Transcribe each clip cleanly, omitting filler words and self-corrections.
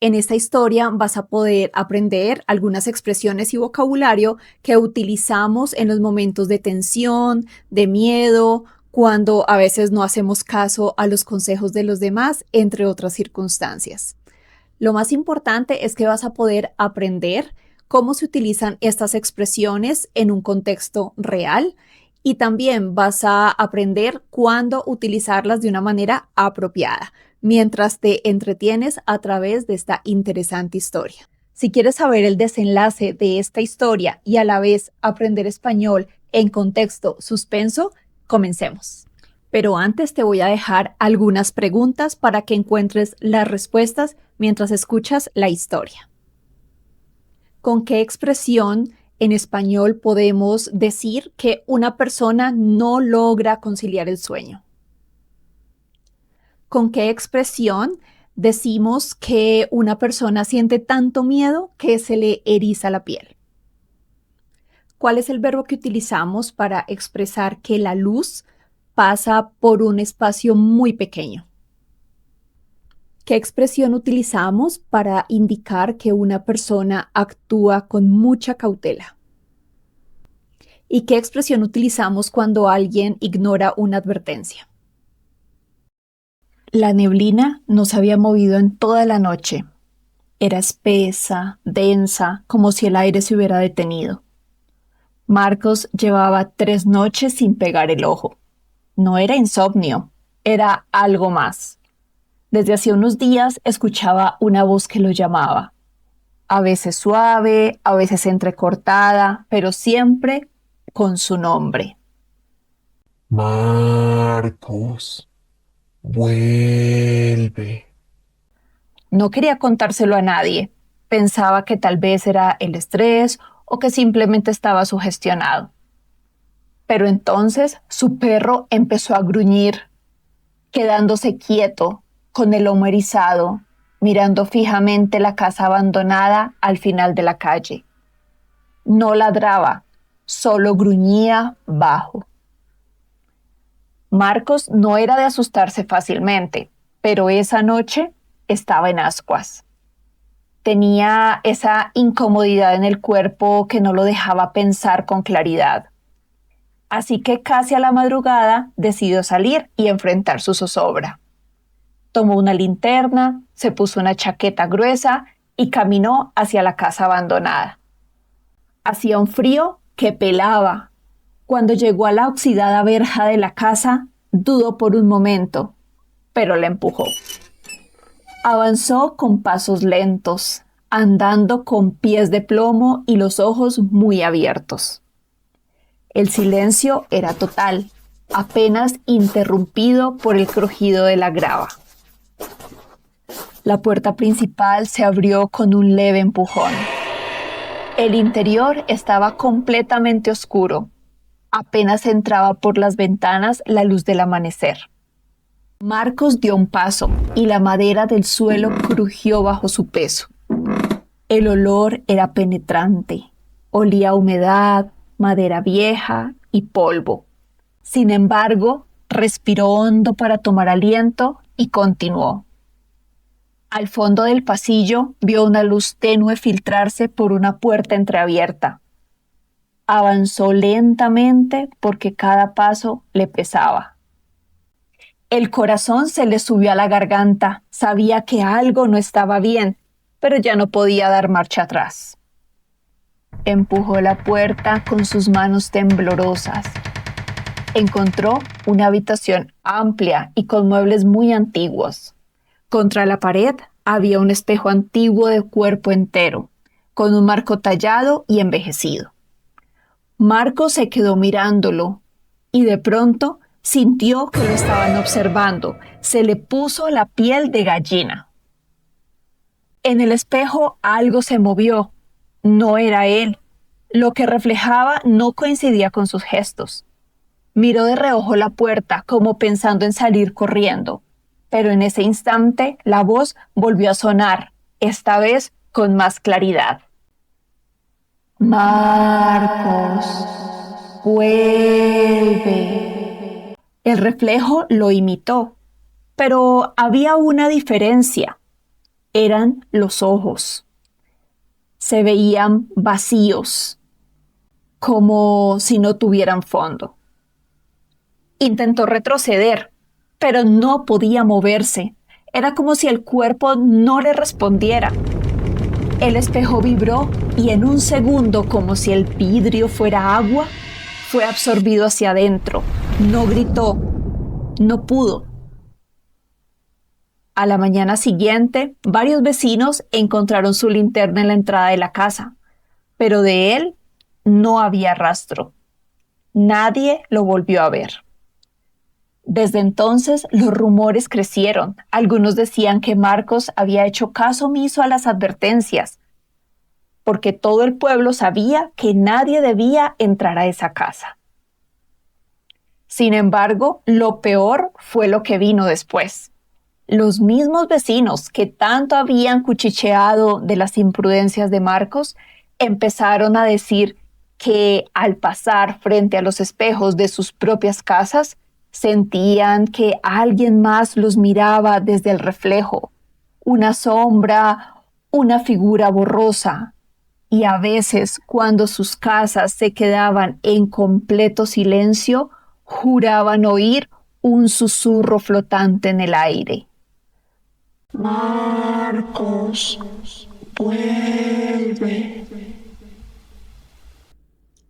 En esta historia vas a poder aprender algunas expresiones y vocabulario que utilizamos en los momentos de tensión, de miedo, cuando a veces no hacemos caso a los consejos de los demás, entre otras circunstancias. Lo más importante es que vas a poder aprender cómo se utilizan estas expresiones en un contexto real y también vas a aprender cuándo utilizarlas de una manera apropiada mientras te entretienes a través de esta interesante historia. Si quieres saber el desenlace de esta historia y a la vez aprender español en contexto suspenso, comencemos. Pero antes te voy a dejar algunas preguntas para que encuentres las respuestas mientras escuchas la historia. ¿Con qué expresión en español podemos decir que una persona no logra conciliar el sueño? ¿Con qué expresión decimos que una persona siente tanto miedo que se le eriza la piel? ¿Cuál es el verbo que utilizamos para expresar que la luz pasa por un espacio muy pequeño? ¿Qué expresión utilizamos para indicar que una persona actúa con mucha cautela? ¿Y qué expresión utilizamos cuando alguien ignora una advertencia? La neblina no se había movido en toda la noche. Era espesa, densa, como si el aire se hubiera detenido. Marcos llevaba 3 noches sin pegar el ojo. No era insomnio, era algo más. Desde hacía unos días escuchaba una voz que lo llamaba. A veces suave, a veces entrecortada, pero siempre con su nombre. Marcos, vuelve. No quería contárselo a nadie. Pensaba que tal vez era el estrés o que simplemente estaba sugestionado. Pero entonces su perro empezó a gruñir, quedándose quieto, con el lomo erizado, mirando fijamente la casa abandonada al final de la calle. No ladraba, solo gruñía bajo. Marcos no era de asustarse fácilmente, pero esa noche estaba en ascuas. Tenía esa incomodidad en el cuerpo que no lo dejaba pensar con claridad. Así que casi a la madrugada decidió salir y enfrentar su zozobra. Tomó una linterna, se puso una chaqueta gruesa y caminó hacia la casa abandonada. Hacía un frío que pelaba. Cuando llegó a la oxidada verja de la casa, dudó por un momento, pero la empujó. Avanzó con pasos lentos, andando con pies de plomo y los ojos muy abiertos. El silencio era total, apenas interrumpido por el crujido de la grava. La puerta principal se abrió con un leve empujón. El interior estaba completamente oscuro. Apenas entraba por las ventanas la luz del amanecer. Marcos dio un paso y la madera del suelo crujió bajo su peso. El olor era penetrante. Olía a humedad, madera vieja y polvo. Sin embargo, respiró hondo para tomar aliento y continuó. Al fondo del pasillo vio una luz tenue filtrarse por una puerta entreabierta. Avanzó lentamente porque cada paso le pesaba. El corazón se le subió a la garganta. Sabía que algo no estaba bien, pero ya no podía dar marcha atrás. Empujó la puerta con sus manos temblorosas. Encontró una habitación amplia y con muebles muy antiguos. Contra la pared había un espejo antiguo de cuerpo entero, con un marco tallado y envejecido. Marco se quedó mirándolo y de pronto sintió que lo estaban observando. Se le puso la piel de gallina. En el espejo algo se movió. No era él. Lo que reflejaba no coincidía con sus gestos. Miró de reojo la puerta como pensando en salir corriendo, pero en ese instante la voz volvió a sonar, esta vez con más claridad. Marcos, vuelve. El reflejo lo imitó, pero había una diferencia. eran los ojos. Se veían vacíos, como si no tuvieran fondo. Intentó retroceder, pero no podía moverse. Era como si el cuerpo no le respondiera. El espejo vibró y en un segundo, como si el vidrio fuera agua, fue absorbido hacia adentro. No gritó, no pudo. A la mañana siguiente, varios vecinos encontraron su linterna en la entrada de la casa, pero de él no había rastro. Nadie lo volvió a ver. Desde entonces, los rumores crecieron. Algunos decían que Marcos había hecho caso omiso a las advertencias, porque todo el pueblo sabía que nadie debía entrar a esa casa. Sin embargo, lo peor fue lo que vino después. Los mismos vecinos que tanto habían cuchicheado de las imprudencias de Marcos empezaron a decir que al pasar frente a los espejos de sus propias casas, sentían que alguien más los miraba desde el reflejo, una sombra, una figura borrosa. Y a veces, cuando sus casas se quedaban en completo silencio, juraban oír un susurro flotante en el aire. Marcos, vuelve.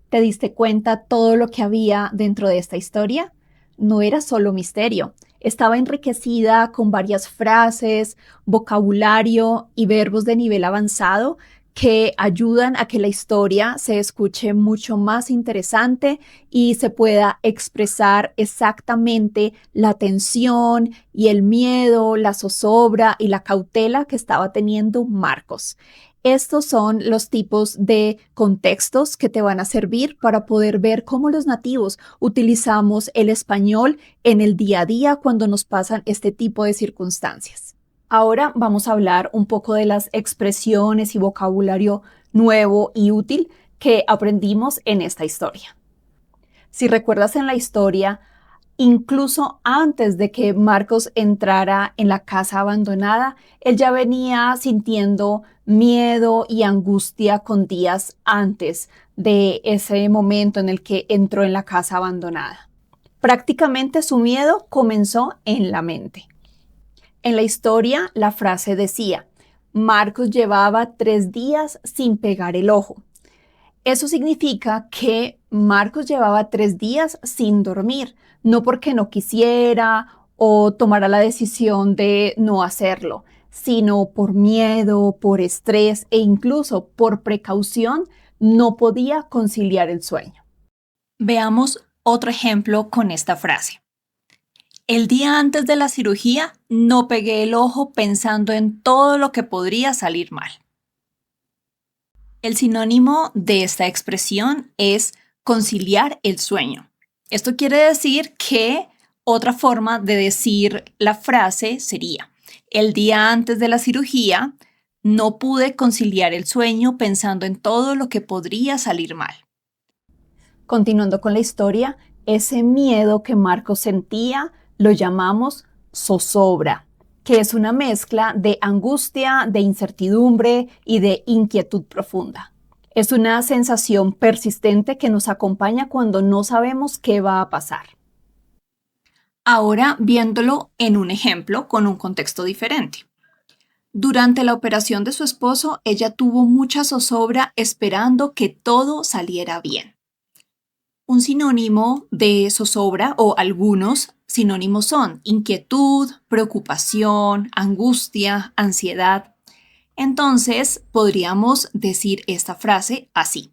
¿Te diste cuenta todo lo que había dentro de esta historia? No era solo misterio, estaba enriquecida con varias frases, vocabulario y verbos de nivel avanzado que ayudan a que la historia se escuche mucho más interesante y se pueda expresar exactamente la tensión y el miedo, la zozobra y la cautela que estaba teniendo Marcos. Estos son los tipos de contextos que te van a servir para poder ver cómo los nativos utilizamos el español en el día a día cuando nos pasan este tipo de circunstancias. Ahora vamos a hablar un poco de las expresiones y vocabulario nuevo y útil que aprendimos en esta historia. Si recuerdas en la historia, incluso antes de que Marcos entrara en la casa abandonada, él ya venía sintiendo miedo y angustia con días antes de ese momento en el que entró en la casa abandonada. Prácticamente su miedo comenzó en la mente. En la historia, la frase decía, Marcos llevaba 3 días sin pegar el ojo. Eso significa que Marcos llevaba 3 días sin dormir, no porque no quisiera o tomara la decisión de no hacerlo, sino por miedo, por estrés e incluso por precaución, no podía conciliar el sueño. Veamos otro ejemplo con esta frase. El día antes de la cirugía no pegué el ojo pensando en todo lo que podría salir mal. El sinónimo de esta expresión es conciliar el sueño. Esto quiere decir que otra forma de decir la frase sería, el día antes de la cirugía no pude conciliar el sueño pensando en todo lo que podría salir mal. Continuando con la historia, ese miedo que Marcos sentía lo llamamos zozobra, que es una mezcla de angustia, de incertidumbre y de inquietud profunda. Es una sensación persistente que nos acompaña cuando no sabemos qué va a pasar. Ahora viéndolo en un ejemplo con un contexto diferente. Durante la operación de su esposo, ella tuvo mucha zozobra esperando que todo saliera bien. Un sinónimo de zozobra o algunos sinónimos son inquietud, preocupación, angustia, ansiedad. Entonces, podríamos decir esta frase así.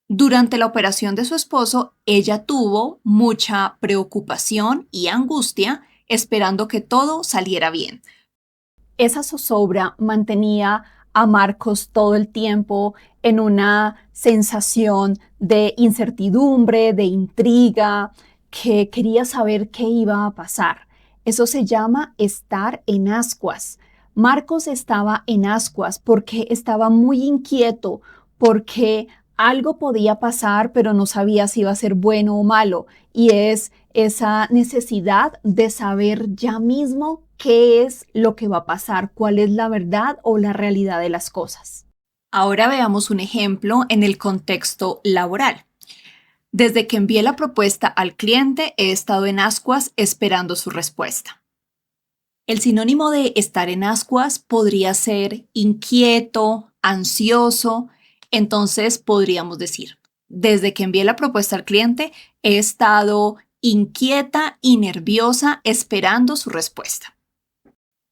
Durante la operación de su esposo, ella tuvo mucha preocupación y angustia esperando que todo saliera bien. Esa zozobra mantenía a Marcos todo el tiempo en una sensación de incertidumbre, de intriga, que quería saber qué iba a pasar. Eso se llama estar en ascuas. Marcos estaba en ascuas porque estaba muy inquieto, porque algo podía pasar, pero no sabía si iba a ser bueno o malo. Y es esa necesidad de saber ya mismo qué es lo que va a pasar, cuál es la verdad o la realidad de las cosas. Ahora veamos un ejemplo en el contexto laboral. Desde que envié la propuesta al cliente, he estado en ascuas esperando su respuesta. El sinónimo de estar en ascuas podría ser inquieto, ansioso. Entonces podríamos decir, desde que envié la propuesta al cliente, he estado inquieta y nerviosa esperando su respuesta.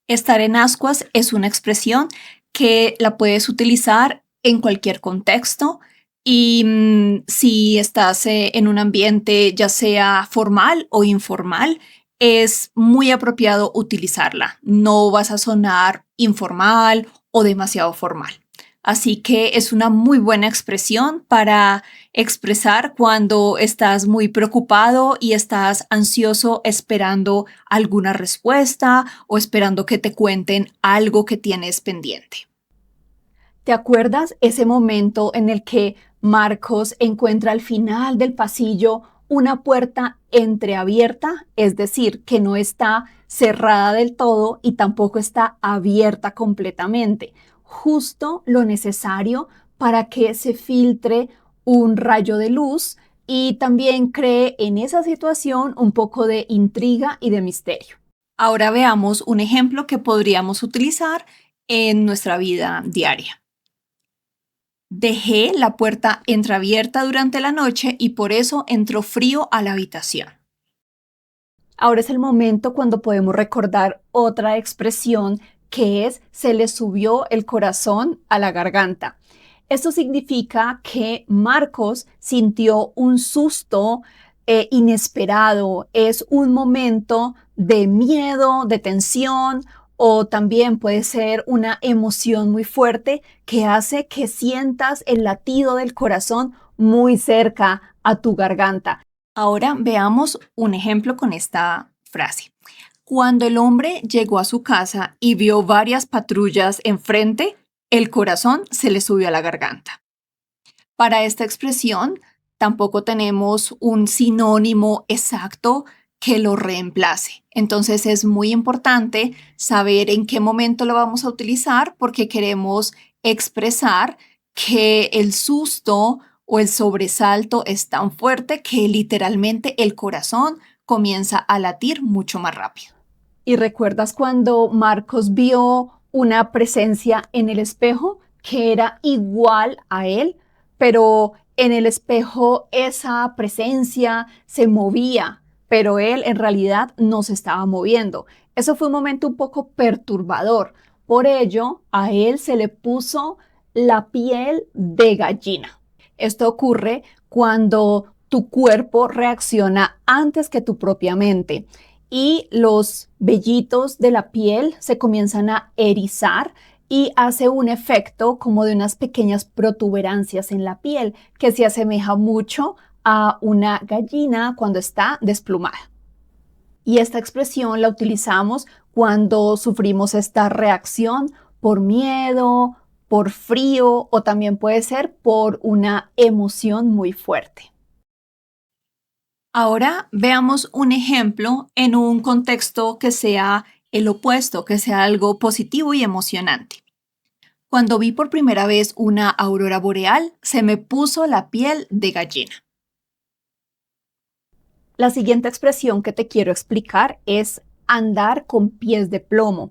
Estar en ascuas es una expresión que la puedes utilizar en cualquier contexto y si estás en un ambiente ya sea formal o informal, es muy apropiado utilizarla. No vas a sonar informal o demasiado formal. Así que es una muy buena expresión para expresar cuando estás muy preocupado y estás ansioso esperando alguna respuesta o esperando que te cuenten algo que tienes pendiente. ¿Te acuerdas ese momento en el que Marcos encuentra al final del pasillo una puerta entreabierta? Es decir, que no está cerrada del todo y tampoco está abierta completamente. Justo lo necesario para que se filtre un rayo de luz y también cree en esa situación un poco de intriga y de misterio. Ahora veamos un ejemplo que podríamos utilizar en nuestra vida diaria. Dejé la puerta entreabierta durante la noche y por eso entró frío a la habitación. Ahora es el momento cuando podemos recordar otra expresión que es se le subió el corazón a la garganta. Esto significa que Marcos sintió un susto inesperado. Es un momento de miedo, de tensión o también puede ser una emoción muy fuerte que hace que sientas el latido del corazón muy cerca a tu garganta. Ahora veamos un ejemplo con esta frase. Cuando el hombre llegó a su casa y vio varias patrullas enfrente, el corazón se le subió a la garganta. Para esta expresión tampoco tenemos un sinónimo exacto que lo reemplace. Entonces es muy importante saber en qué momento lo vamos a utilizar porque queremos expresar que el susto o el sobresalto es tan fuerte que literalmente el corazón comienza a latir mucho más rápido. ¿Y recuerdas cuando Marcos vio una presencia en el espejo que era igual a él, pero en el espejo esa presencia se movía, pero él en realidad no se estaba moviendo? Eso fue un momento un poco perturbador. Por ello, a él se le puso la piel de gallina. Esto ocurre cuando tu cuerpo reacciona antes que tu propia mente y los vellitos de la piel se comienzan a erizar y hace un efecto como de unas pequeñas protuberancias en la piel que se asemeja mucho a una gallina cuando está desplumada. Y esta expresión la utilizamos cuando sufrimos esta reacción por miedo, por frío o también puede ser por una emoción muy fuerte. Ahora veamos un ejemplo en un contexto que sea el opuesto, que sea algo positivo y emocionante. Cuando vi por primera vez una aurora boreal, se me puso la piel de gallina. La siguiente expresión que te quiero explicar es andar con pies de plomo.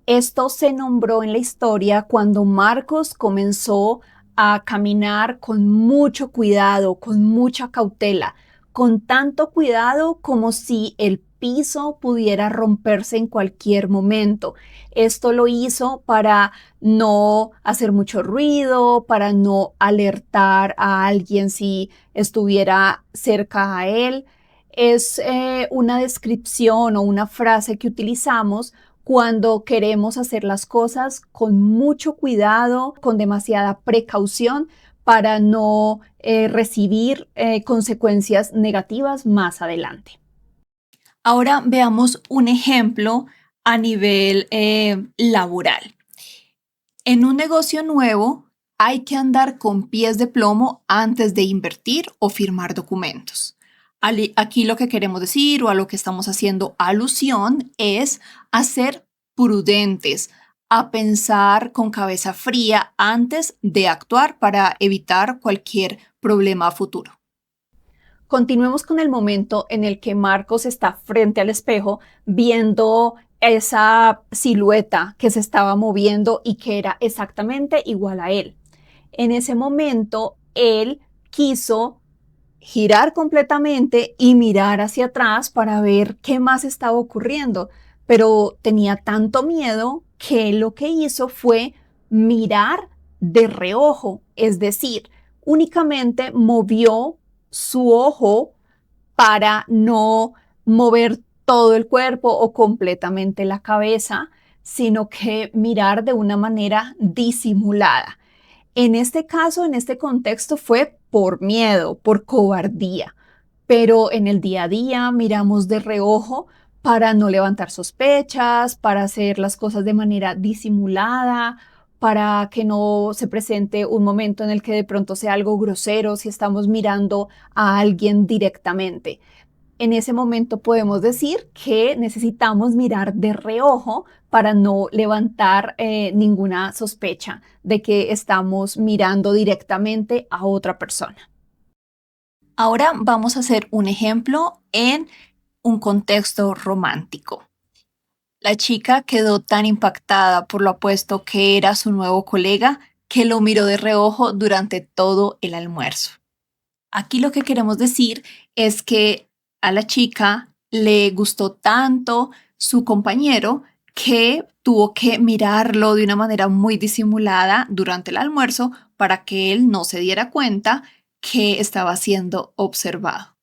Esto se nombró en la historia cuando Marcos comenzó a caminar con mucho cuidado, con mucha cautela, con tanto cuidado como si el piso pudiera romperse en cualquier momento. Esto lo hizo para no hacer mucho ruido, para no alertar a alguien si estuviera cerca a él. Es una descripción o una frase que utilizamos cuando queremos hacer las cosas con mucho cuidado, con demasiada precaución para no recibir consecuencias negativas más adelante. Ahora veamos un ejemplo a nivel laboral. En un negocio nuevo hay que andar con pies de plomo antes de invertir o firmar documentos. Aquí lo que queremos decir o a lo que estamos haciendo alusión es a ser prudentes, a pensar con cabeza fría antes de actuar para evitar cualquier problema a futuro. Continuemos con el momento en el que Marcos está frente al espejo viendo esa silueta que se estaba moviendo y que era exactamente igual a él. En ese momento, él quiso girar completamente y mirar hacia atrás para ver qué más estaba ocurriendo, pero tenía tanto miedo que lo que hizo fue mirar de reojo, es decir, únicamente movió su ojo para no mover todo el cuerpo o completamente la cabeza, sino que mirar de una manera disimulada. En este caso, en este contexto, fue por miedo, por cobardía, pero en el día a día miramos de reojo para no levantar sospechas, para hacer las cosas de manera disimulada, para que no se presente un momento en el que de pronto sea algo grosero si estamos mirando a alguien directamente. En ese momento podemos decir que necesitamos mirar de reojo para no levantar ninguna sospecha de que estamos mirando directamente a otra persona. Ahora vamos a hacer un ejemplo en un contexto romántico. La chica quedó tan impactada por lo apuesto que era su nuevo colega que lo miró de reojo durante todo el almuerzo. Aquí lo que queremos decir es que a la chica le gustó tanto su compañero que tuvo que mirarlo de una manera muy disimulada durante el almuerzo para que él no se diera cuenta que estaba siendo observado.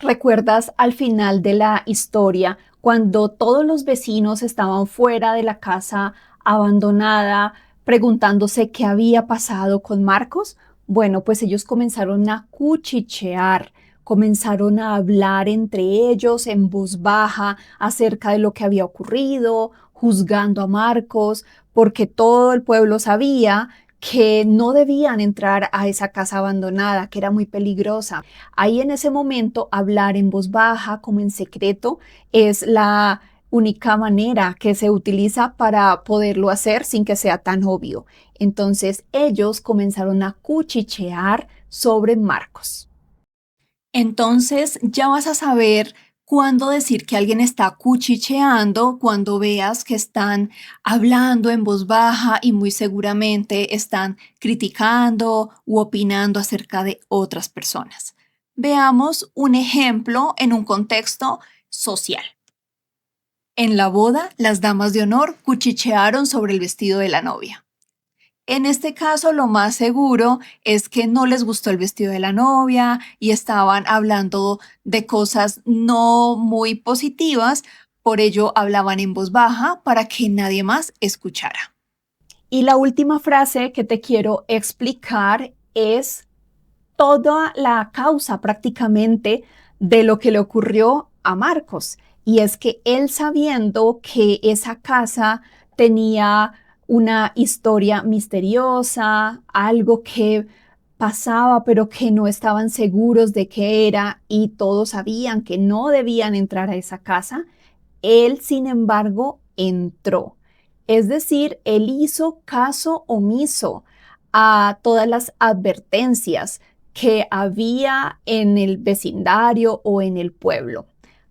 ¿Recuerdas al final de la historia cuando todos los vecinos estaban fuera de la casa abandonada preguntándose qué había pasado con Marcos? Bueno, pues ellos comenzaron a cuchichear, comenzaron a hablar entre ellos en voz baja acerca de lo que había ocurrido, juzgando a Marcos, porque todo el pueblo sabía que no debían entrar a esa casa abandonada, que era muy peligrosa. Ahí en ese momento hablar en voz baja, como en secreto, es la única manera que se utiliza para poderlo hacer sin que sea tan obvio. Entonces ellos comenzaron a cuchichear sobre Marcos. Entonces ya vas a saber cuándo decir que alguien está cuchicheando, cuando veas que están hablando en voz baja y muy seguramente están criticando u opinando acerca de otras personas. Veamos un ejemplo en un contexto social. En la boda, las damas de honor cuchichearon sobre el vestido de la novia. En este caso, lo más seguro es que no les gustó el vestido de la novia y estaban hablando de cosas no muy positivas, por ello hablaban en voz baja para que nadie más escuchara. Y la última frase que te quiero explicar es toda la causa prácticamente de lo que le ocurrió a Marcos. Y es que él, sabiendo que esa casa tenía una historia misteriosa, algo que pasaba pero que no estaban seguros de qué era y todos sabían que no debían entrar a esa casa, él, sin embargo, entró. Es decir, él hizo caso omiso a todas las advertencias que había en el vecindario o en el pueblo.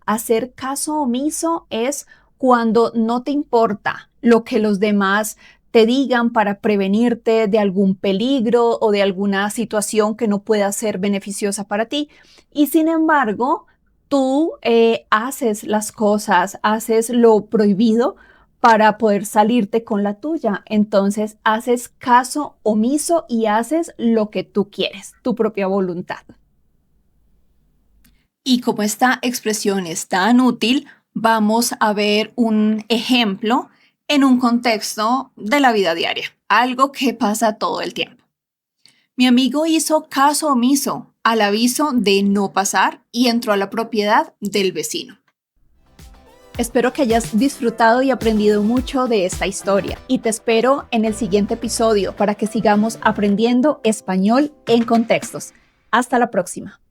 Hacer caso omiso es cuando no te importa lo que los demás te digan para prevenirte de algún peligro o de alguna situación que no pueda ser beneficiosa para ti. Y sin embargo, tú haces las cosas, haces lo prohibido para poder salirte con la tuya. Entonces, haces caso omiso y haces lo que tú quieres, tu propia voluntad. Y como esta expresión es tan útil, vamos a ver un ejemplo en un contexto de la vida diaria, algo que pasa todo el tiempo. Mi amigo hizo caso omiso al aviso de no pasar y entró a la propiedad del vecino. Espero que hayas disfrutado y aprendido mucho de esta historia y te espero en el siguiente episodio para que sigamos aprendiendo español en contextos. Hasta la próxima.